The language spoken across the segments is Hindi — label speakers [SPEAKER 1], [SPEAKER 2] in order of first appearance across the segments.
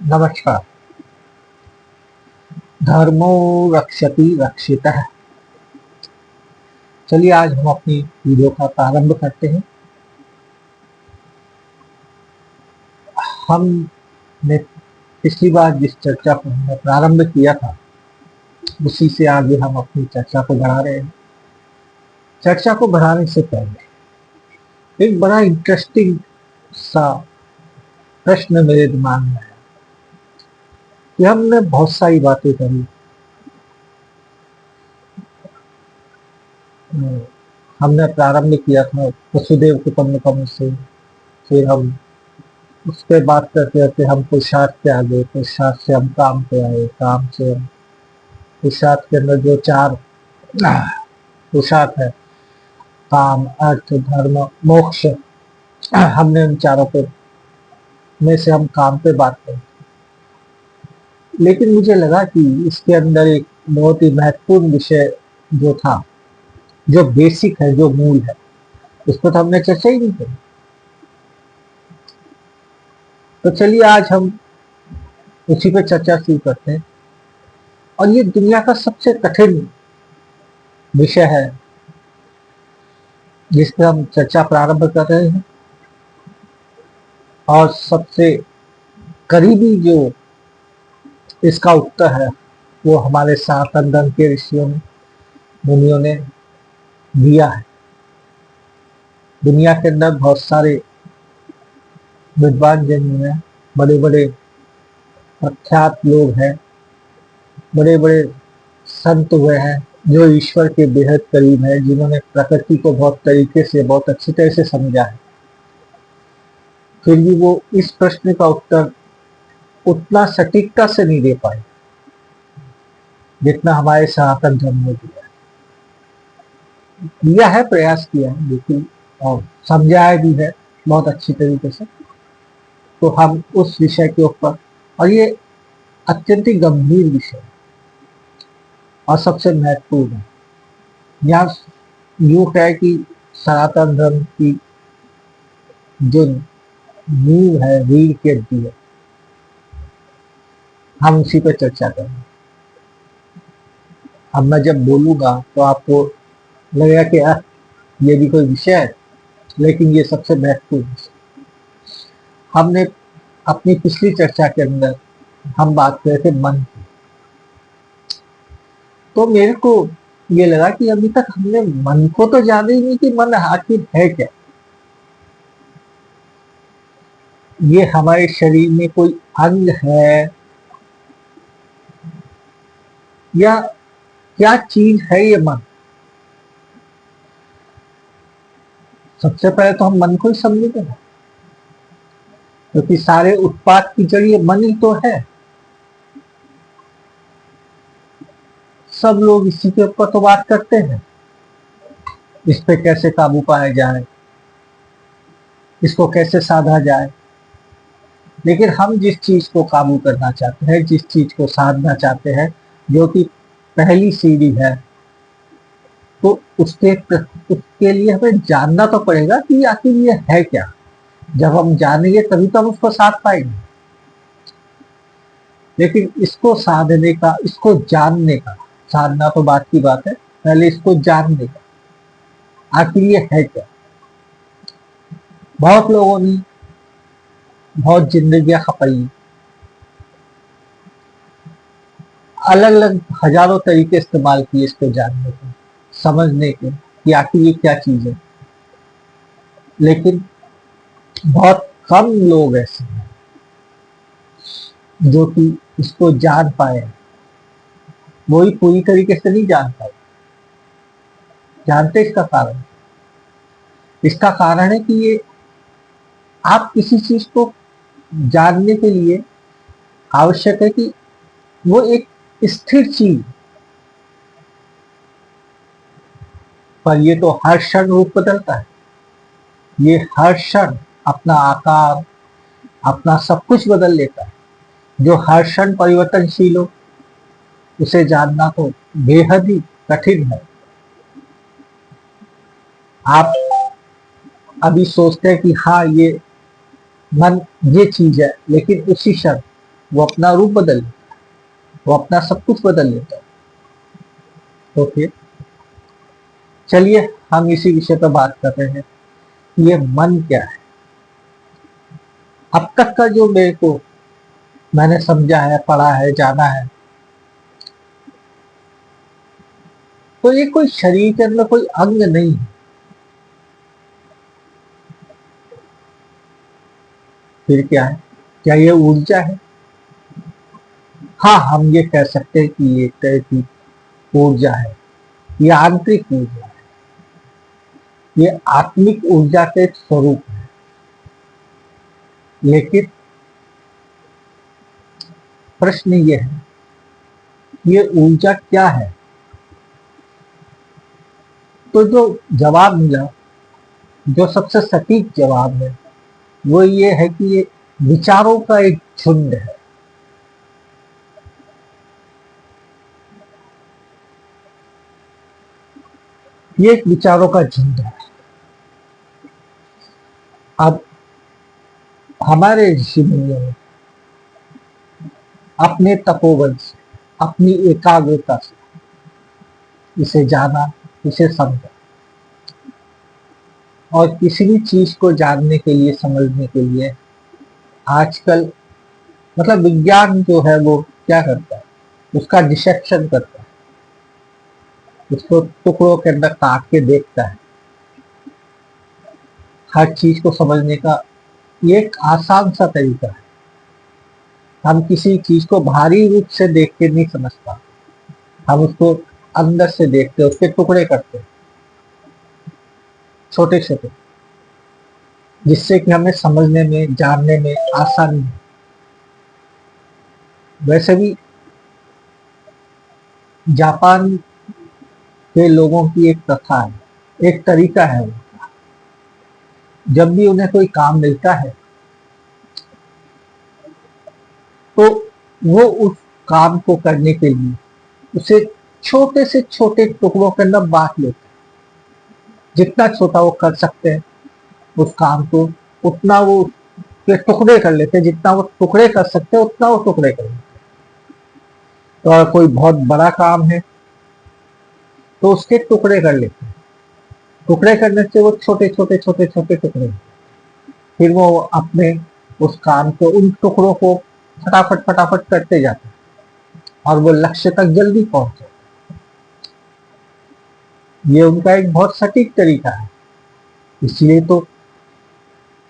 [SPEAKER 1] नमस्कार। धर्मो रक्षति रक्षितः। चलिए आज हम अपनी वीडियो का प्रारंभ करते हैं। हमने पिछली बार जिस चर्चा को हमने प्रारंभ किया था उसी से आगे हम अपनी चर्चा को बढ़ा रहे हैं। चर्चा को बढ़ाने से पहले एक बड़ा इंटरेस्टिंग सा प्रश्न मेरे दिमाग में आया कि हमने बहुत सारी बातें करी। हमने प्रारंभ किया था वसुदेव कुटुंबकम से, फिर हम उस पर बात करते करते हम पुरुषार्थ पे आ गए, पुरुषार्थ से हम काम पे आए, काम से हम पुरुषार्थ के अंदर जो चार पुरुषार्थ है, काम, अर्थ, धर्म, मोक्ष, हमने उन चारों पे में से हम काम पे बात करी। लेकिन मुझे लगा कि इसके अंदर एक बहुत ही महत्वपूर्ण विषय जो था, जो बेसिक है, जो मूल है, उस पर तो हमने चर्चा ही नहीं करी। तो चलिए आज हम उसी पे चर्चा शुरू करते हैं। और ये दुनिया का सबसे कठिन विषय है जिस पर हम चर्चा प्रारंभ कर रहे हैं, और सबसे करीबी जो इसका उत्तर है वो हमारे सनातन धर्म के ऋषियों ने, मुनियों ने दिया है। दुनिया के अंदर बहुत सारे विद्वान जन हैं, बड़े बड़े प्रख्यात लोग हैं, बड़े बड़े संत हुए हैं जो ईश्वर के बेहद करीब है, जिन्होंने प्रकृति को बहुत तरीके से, बहुत अच्छी तरह से समझा है। फिर भी वो इस प्रश्न का उत्तर उतना सटीकता से नहीं दे पाए जितना हमारे सनातन धर्म ने दिया है। प्रयास किया है, लेकिन और समझाया भी है बहुत अच्छी तरीके से। तो हम उस विषय के ऊपर, और ये अत्यंत ही गंभीर विषय और सबसे महत्वपूर्ण है। यहाँ यूं है कि सनातन धर्म की जो नींव है, रीढ़ की हड्डी है, हम उसी पर चर्चा करेंगे। अब मैं जब बोलूंगा तो आपको लगेगा कि ये भी कोई विषय है, लेकिन ये सबसे महत्वपूर्ण विषय। हमने अपनी पिछली चर्चा के अंदर हम बात कर रहे थे मन की। तो मेरे को ये लगा कि अभी तक हमने मन को तो जाना ही नहीं कि मन आखिर है क्या। ये हमारे शरीर में कोई अंग है या क्या चीज है ये मन। सबसे पहले तो हम मन को ही समझेंगे, क्योंकि सारे उत्पाद की जड़ ये मन ही तो है। सब लोग इसी के ऊपर तो बात करते हैं, इस पे कैसे काबू पाया जाए, इसको कैसे साधा जाए। लेकिन हम जिस चीज को काबू करना चाहते हैं, जिस चीज को साधना चाहते हैं, जो कि पहली सीढ़ी है, तो उसके लिए हमें जानना तो पड़ेगा कि आखिर ये है क्या। जब हम जानेंगे तभी तो हम उसको साध पाएंगे। लेकिन इसको साधने का, इसको जानने का, साधना तो बात की बात है, पहले इसको जानने का आखिर ये है क्या। बहुत लोगों ने बहुत जिंदगियां खपाई, अलग अलग हजारों तरीके इस्तेमाल किए इसको जानने के, समझने के कि आखिर ये क्या चीज है। लेकिन बहुत कम लोग ऐसे हैं जो कि इसको जान पाए। वो ही पूरी तरीके से नहीं जान पाए। जानते इसका कारण, इसका कारण है कि ये आप किसी चीज को जानने के लिए आवश्यक है कि वो एक स्थिर चीज, पर ये तो हर क्षण रूप बदलता है। ये हर क्षण अपना आकार, अपना सब कुछ बदल लेता है। जो हर क्षण परिवर्तनशील हो, उसे जानना तो बेहद ही कठिन है। आप अभी सोचते हैं कि हाँ ये मन ये चीज है, लेकिन उसी क्षण वो अपना रूप बदल लेता है, वो अपना सब कुछ बदल लेता है। तो फिर चलिए हम इसी विषय पर बात कर रहे हैं, ये मन क्या है। अब तक का जो मेरे को मैंने समझा है, पढ़ा है, जाना है, तो ये कोई शरीर के अंदर कोई अंग नहीं है। फिर क्या है? क्या ये ऊर्जा है? हाँ, हम ये कह सकते हैं कि ये एक तरह की ऊर्जा है, ये आंतरिक ऊर्जा है, ये आत्मिक ऊर्जा के एक स्वरूप है। लेकिन प्रश्न ये है, ये ऊर्जा क्या है? तो जो जवाब मिला, जो सबसे सटीक जवाब है, वो ये है कि ये विचारों का एक झुंड है। ये एक विचारों का झुंड है। अब हमारे ऋषि मुनियों ने अपने तपोबल से, अपनी एकाग्रता से इसे जाना, इसे समझा। और किसी भी चीज को जानने के लिए, समझने के लिए आजकल मतलब विज्ञान जो है वो क्या करता है, उसका डिसेक्शन करता है, उसको टुकड़ों के अंदर काट के देखता है। हर चीज को समझने का ये एक आसान सा तरीका है। हम किसी चीज को बाहरी रूप से देख के नहीं समझ पाते, हम उसको अंदर से देखते, उसके टुकड़े करते हैं छोटे छोटे, जिससे कि हमें समझने में, जानने में आसानी है। वैसे भी जापान के लोगों की एक प्रथा है, एक तरीका है वो। जब भी उन्हें कोई काम मिलता है तो वो उस काम को करने के लिए उसे छोटे से छोटे टुकड़ों के अंदर बांट लेते हैं। जितना छोटा वो कर सकते हैं उस काम को, उतना वो के टुकड़े कर लेते हैं। जितना वो टुकड़े कर सकते हैं उतना वो टुकड़े कर लेते हैं। तो अगर कोई बहुत बड़ा काम है तो उसके टुकड़े कर लेते हैं। टुकड़े करने से वो छोटे छोटे छोटे छोटे टुकड़े, फिर वो अपने उस काम को, उन टुकड़ों को फटाफट फटाफट करते जाते हैं और वो लक्ष्य तक जल्दी पहुंच जाते हैं। ये उनका एक बहुत सटीक तरीका है। इसलिए तो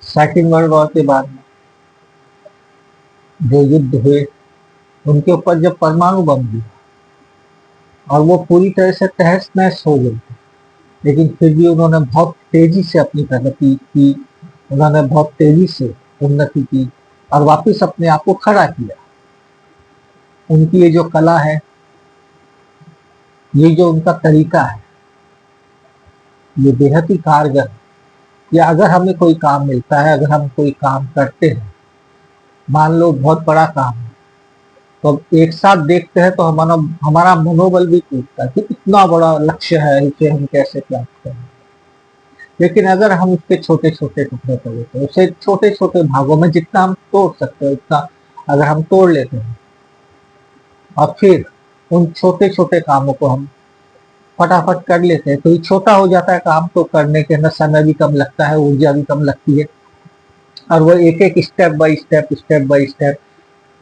[SPEAKER 1] सेकेंड वर्ल्ड वॉर के बाद में जो युद्ध हुए, उनके ऊपर जब परमाणु बम गिरा और वो पूरी तरह से तहस नहस हो गई, लेकिन फिर भी उन्होंने बहुत तेजी से अपनी प्रगति की, उन्होंने बहुत तेजी से उन्नति की और वापस अपने आप को खड़ा किया। उनकी ये जो कला है, ये जो उनका तरीका है, ये बेहद ही कारगर है। या अगर हमें कोई काम मिलता है, अगर हम कोई काम करते हैं, मान लो बहुत बड़ा काम है, तो अब एक साथ देखते हैं तो हमारा हमारा मनोबल भी टूटता है कि इतना बड़ा लक्ष्य है, इसे हम कैसे प्राप्त करें। लेकिन अगर हम उसके छोटे छोटे टुकड़े कर लेते हैं, उसे छोटे छोटे भागों में जितना हम तोड़ सकते हैं उतना अगर हम तोड़ लेते हैं और फिर उन छोटे छोटे कामों को हम फटाफट कर लेते हैं, तो ये छोटा हो जाता है काम, तो करने के अंदर समय भी कम लगता है, ऊर्जा भी कम लगती है और वो एक एक स्टेप बाय स्टेप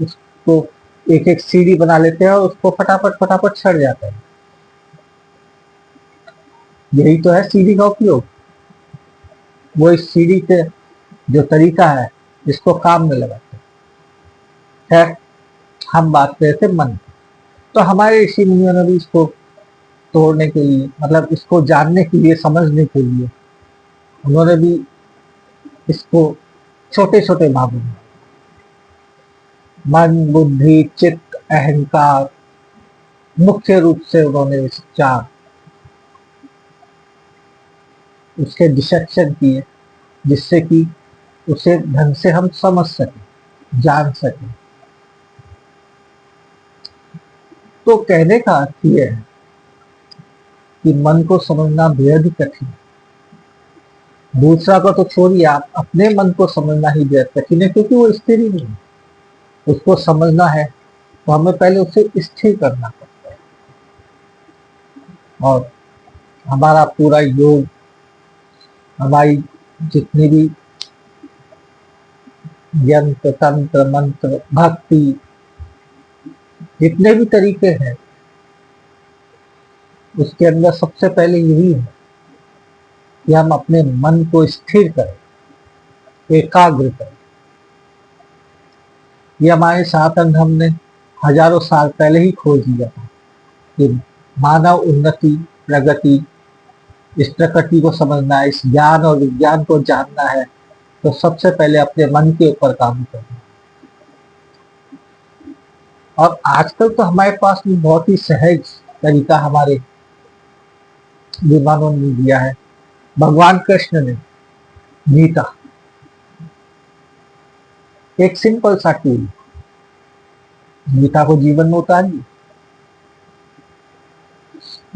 [SPEAKER 1] उसको एक एक सीढ़ी बना लेते हैं और उसको फटाफट फटाफट चढ़ जाता है। यही तो है सीढ़ी का उपयोग। वो इस सीढ़ी के जो तरीका है इसको काम में लगाते हैं। खैर, हम बात कर रहे थे मन की। तो हमारे ऋषि मुनियों ने भी इसको तोड़ने के लिए, मतलब इसको जानने के लिए, समझने के लिए, उन्होंने भी इसको छोटे छोटे भागों में, मन, बुद्धि, चित्त, अहंकार, मुख्य रूप से उन्होंने इस चार उसके डिसेक्शन किए, जिससे कि उसे ढंग से हम समझ सकें, जान सकें। तो कहने का अर्थ यह है कि मन को समझना बेहद ही कठिन है। दूसरा का तो छोड़िए, आप अपने मन को समझना ही बेहद कठिन है, क्योंकि वो स्थिर ही नहीं है। उसको समझना है तो हमें पहले उसे स्थिर करना पड़ता है। और हमारा पूरा योग, हमारी जितनी भी यंत्र तंत्र मंत्र भक्ति जितने भी तरीके हैं, उसके अंदर सबसे पहले यही है कि हम अपने मन को स्थिर करें, एकाग्र करें। ये हमारे सनातन धर्म ने हजारों साल पहले ही खोज लिया था कि मानव उन्नति प्रगति, इस प्रकृति को समझना है, इस ज्ञान और विज्ञान को जानना है, तो सबसे पहले अपने मन के ऊपर काबू करना है। और आजकल तो हमारे पास में बहुत ही सहज तरीका हमारे विद्वानों ने दिया है। भगवान कृष्ण ने गीता, एक सिंपल सा टूल, गीता को जीवन में उतारिए।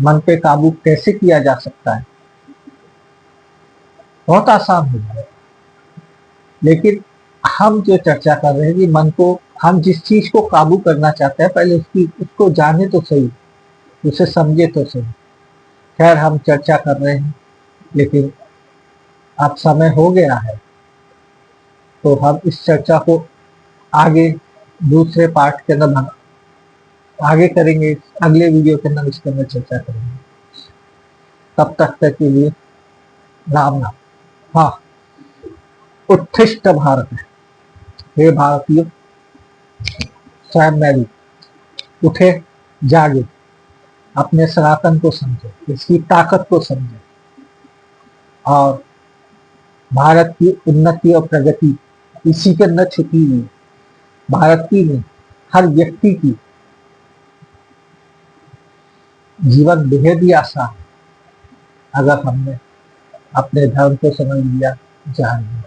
[SPEAKER 1] मन पे काबू कैसे किया जा सकता है, बहुत आसान हो जाए। लेकिन हम जो चर्चा कर रहे हैं कि मन को, हम जिस चीज को काबू करना चाहते हैं पहले उसको जाने तो सही, उसे समझे तो सही। खैर हम चर्चा कर रहे हैं, लेकिन अब समय हो गया है तो हम इस चर्चा को आगे दूसरे पार्ट के अंदर आगे करेंगे, अगले वीडियो के अंदर इसके अंदर चर्चा करेंगे। तब तक के लिए राम नाम। हाँ, उत्थिष्ट भारत है, हे भारतीय, स्वयं मैं भी उठे, जागे, अपने सनातन को समझे, इसकी ताकत को समझे, और भारत की उन्नति और प्रगति इसी के अंदर छुपी हुई है। भारत की नहीं, हर व्यक्ति की जीवन बेहद ही आसान अगर हमने अपने धर्म को समझ लिया, जान लिया।